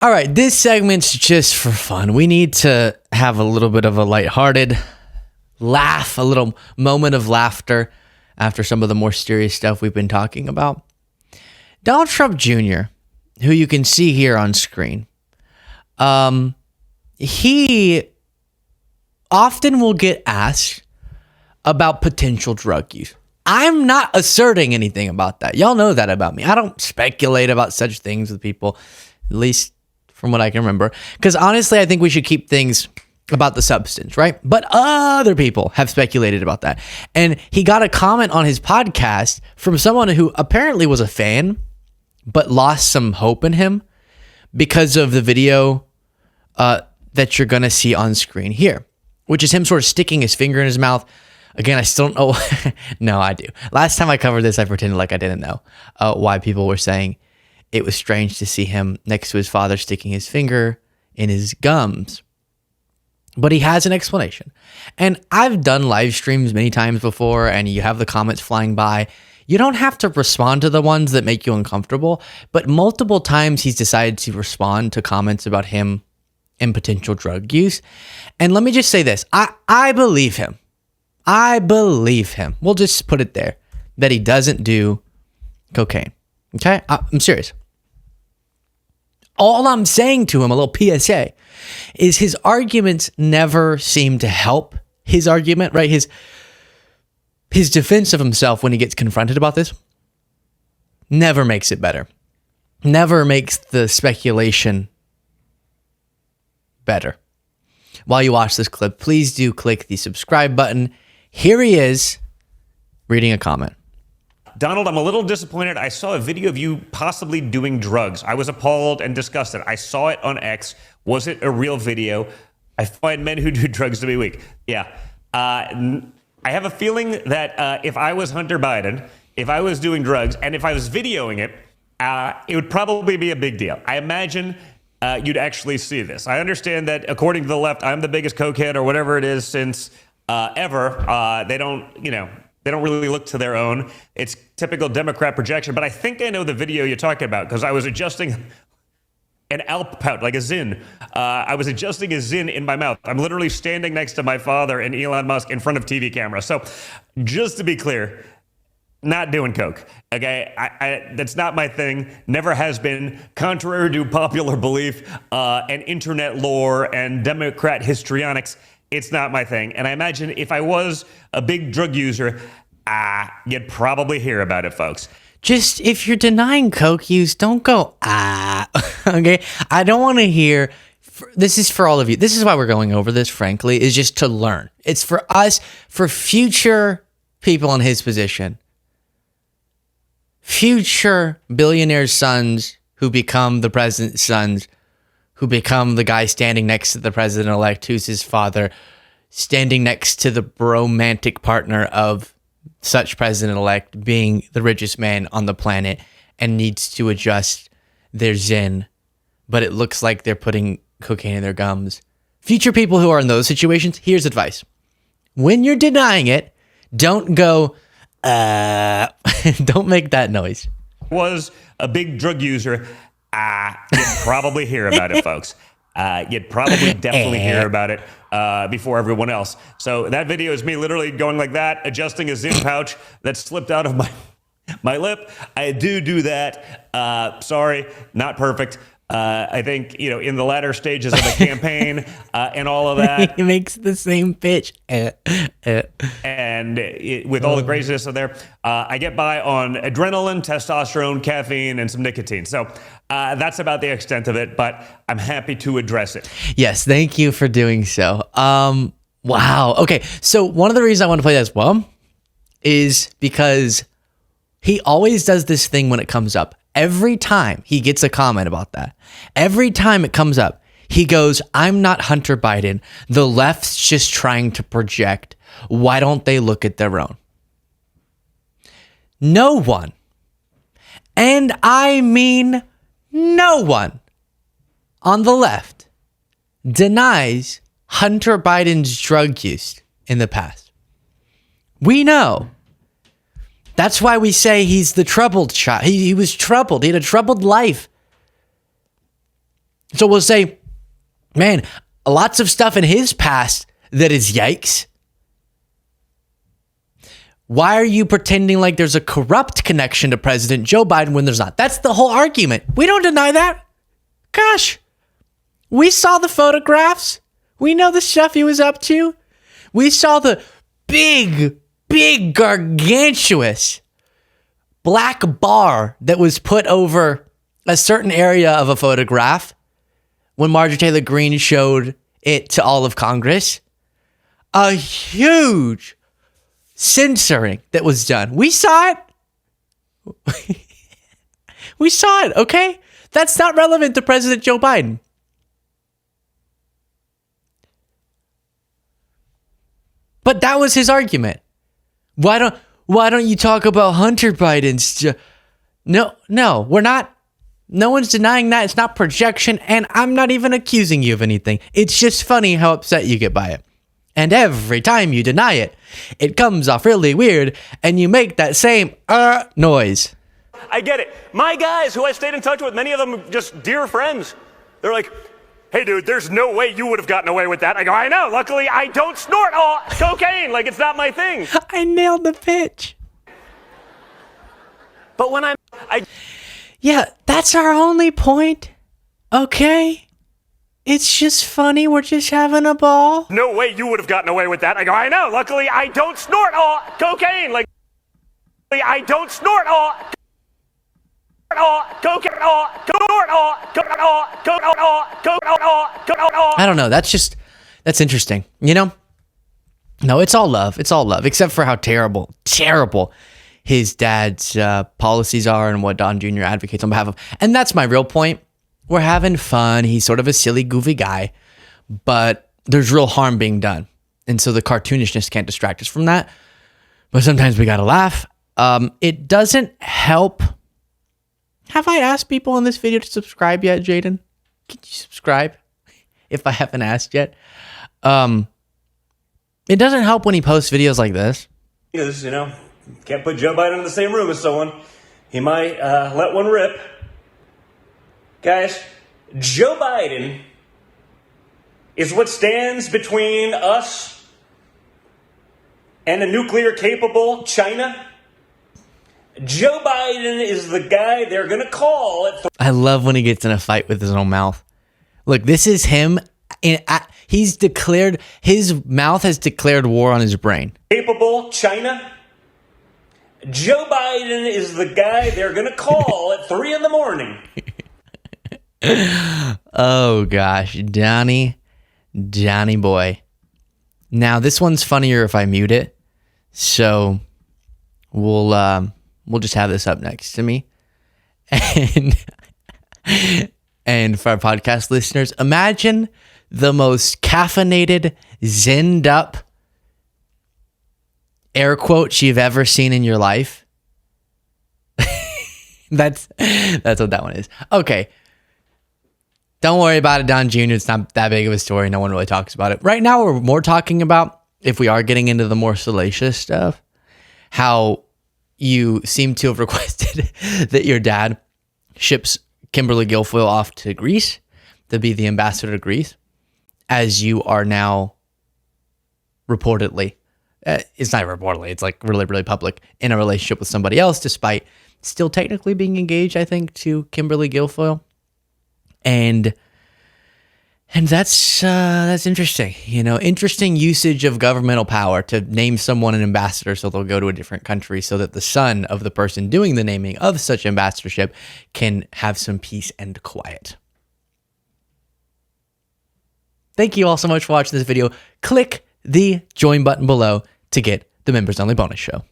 All right, this segment's just for fun. We need to have a little bit of a lighthearted laugh, a little moment of laughter after some of the more serious stuff we've been talking about. Donald Trump Jr., who you can see here on screen, he often will get asked about potential drug use. I'm not asserting anything about that. Y'all know that about me. I don't speculate about such things with people, at least from what I can remember. Because honestly, I think we should keep things about the substance, right? But other people have speculated about that. And he got a comment on his podcast from someone who apparently was a fan, but lost some hope in him because of the video that you're going to see on screen here, which is him sort of sticking his finger in his mouth. Again, I still don't know. No, I do. Last time I covered this, I pretended like I didn't know why people were saying it was strange to see him next to his father sticking his finger in his gums. But he has an explanation. And I've done live streams many times before, and you have the comments flying by. You don't have to respond to the ones that make you uncomfortable, but multiple times he's decided to respond to comments about him and potential drug use. And let me just say this. I believe him. I believe him. We'll just put it there, that he doesn't do cocaine. Okay? I'm serious. All I'm saying to him, a little PSA, is his arguments never seem to help his argument, right? His defense of himself when he gets confronted about this never makes it better. Never makes the speculation better. While you watch this clip, please do click the subscribe button. Here he is reading a comment. Donald, I'm a little disappointed. I saw a video of you possibly doing drugs. I was appalled and disgusted. I saw it on X. Was it a real video? I find men who do drugs to be weak. Yeah. I have a feeling that if I was Hunter Biden, if I was doing drugs, and if I was videoing it, it would probably be a big deal. I imagine you'd actually see this. I understand that according to the left, I'm the biggest cokehead or whatever it is since ever. They don't really look to their own. It's typical Democrat projection. But I think I know the video you're talking about because I was adjusting an Alp pouch, like a Zyn. I was adjusting a Zyn in my mouth. I'm literally standing next to my father and Elon Musk in front of TV cameras. So just to be clear, not doing coke, okay? That's not my thing. Never has been. Contrary to popular belief and internet lore and Democrat histrionics, it's not my thing. And I imagine if I was a big drug user, you'd probably hear about it, folks. Just, if you're denying coke use, don't go, okay? I don't want to hear, this is for all of you. This is why we're going over this, frankly, is just to learn. It's for us, for future people in his position, future billionaires' sons who become the president's sons, who become the guy standing next to the president-elect, who's his father, standing next to the romantic partner of such president-elect, being the richest man on the planet, and needs to adjust their Zyn, but it looks like they're putting cocaine in their gums. Future people who are in those situations, here's advice. When you're denying it, don't go, don't make that noise. Was a big drug user, you'd probably hear about it, folks. You'd probably definitely hear about it before everyone else. So that video is me literally going like that, adjusting a Zyn pouch that slipped out of my lip. I do that. Sorry, not perfect. I think, in the latter stages of the campaign and all of that. He makes the same pitch. And with all the craziness of there, I get by on adrenaline, testosterone, caffeine, and some nicotine. So that's about the extent of it, but I'm happy to address it. Yes, thank you for doing so. Wow. Okay, so one of the reasons I want to play that as well is because he always does this thing when it comes up. Every time he gets a comment about that, every time it comes up, he goes, I'm not Hunter Biden. The left's just trying to project. Why don't they look at their own? No one, and I mean no one on the left denies Hunter Biden's drug use in the past. We know. That's why we say he's the troubled child. He was troubled. He had a troubled life. So we'll say, man, lots of stuff in his past that is yikes. Why are you pretending like there's a corrupt connection to President Joe Biden when there's not? That's the whole argument. We don't deny that. Gosh, we saw the photographs. We know the stuff he was up to. We saw the big, gargantuous black bar that was put over a certain area of a photograph when Marjorie Taylor Greene showed it to all of Congress. A huge censoring that was done. We saw it. We saw it, okay? That's not relevant to President Joe Biden. But that was his argument. Why don't you talk about Hunter Biden's? No, we're not. No one's denying that. It's not projection, and I'm not even accusing you of anything. It's just funny how upset you get by it. And every time you deny it, it comes off really weird, and you make that same noise. I get it. My guys who I stayed in touch with, many of them just dear friends, they're like, hey, dude, there's no way you would have gotten away with that. I go, I know. Luckily, I don't snort all cocaine. Like, it's not my thing. I nailed the pitch. But when Yeah, that's our only point. Okay? It's just funny. We're just having a ball. no way you would have gotten away with that. I go, I know. Luckily, I don't snort all cocaine. Like, I don't snort all cocaine. I don't know. That's interesting. You know? No, it's all love. It's all love, except for how terrible his dad's policies are and what Don Jr. advocates on behalf of. And that's my real point. We're having fun. He's sort of a silly, goofy guy, but there's real harm being done. And so the cartoonishness can't distract us from that. But sometimes we got to laugh. It doesn't help. Have I asked people in this video to subscribe yet, Jaden? Can you subscribe if I haven't asked yet? It doesn't help when he posts videos like this. Because, can't put Joe Biden in the same room as someone. He might let one rip. Guys, Joe Biden is what stands between us and a nuclear-capable China. Joe Biden is the guy they're going to call at I love when he gets in a fight with his own mouth. Look, this is him. His mouth has declared war on his brain. capable China. Joe Biden is the guy they're going to call at 3 a.m. Oh gosh, Johnny boy. Now this one's funnier if I mute it. So we'll just have this up next to me. And for our podcast listeners, imagine the most caffeinated, zenned up air quotes you've ever seen in your life. That's what that one is. Okay. Don't worry about it, Don Jr. It's not that big of a story. No one really talks about it. Right now, we're more talking about, if we are getting into the more salacious stuff, how you seem to have requested that your dad ships Kimberly Guilfoyle off to Greece to be the ambassador to Greece, as you are now reportedly, it's not reportedly, it's like really, really public, in a relationship with somebody else, despite still technically being engaged, I think, to Kimberly Guilfoyle. And that's interesting, interesting usage of governmental power to name someone an ambassador so they'll go to a different country so that the son of the person doing the naming of such ambassadorship can have some peace and quiet. Thank you all so much for watching this video. Click the join button below to get the members only bonus show.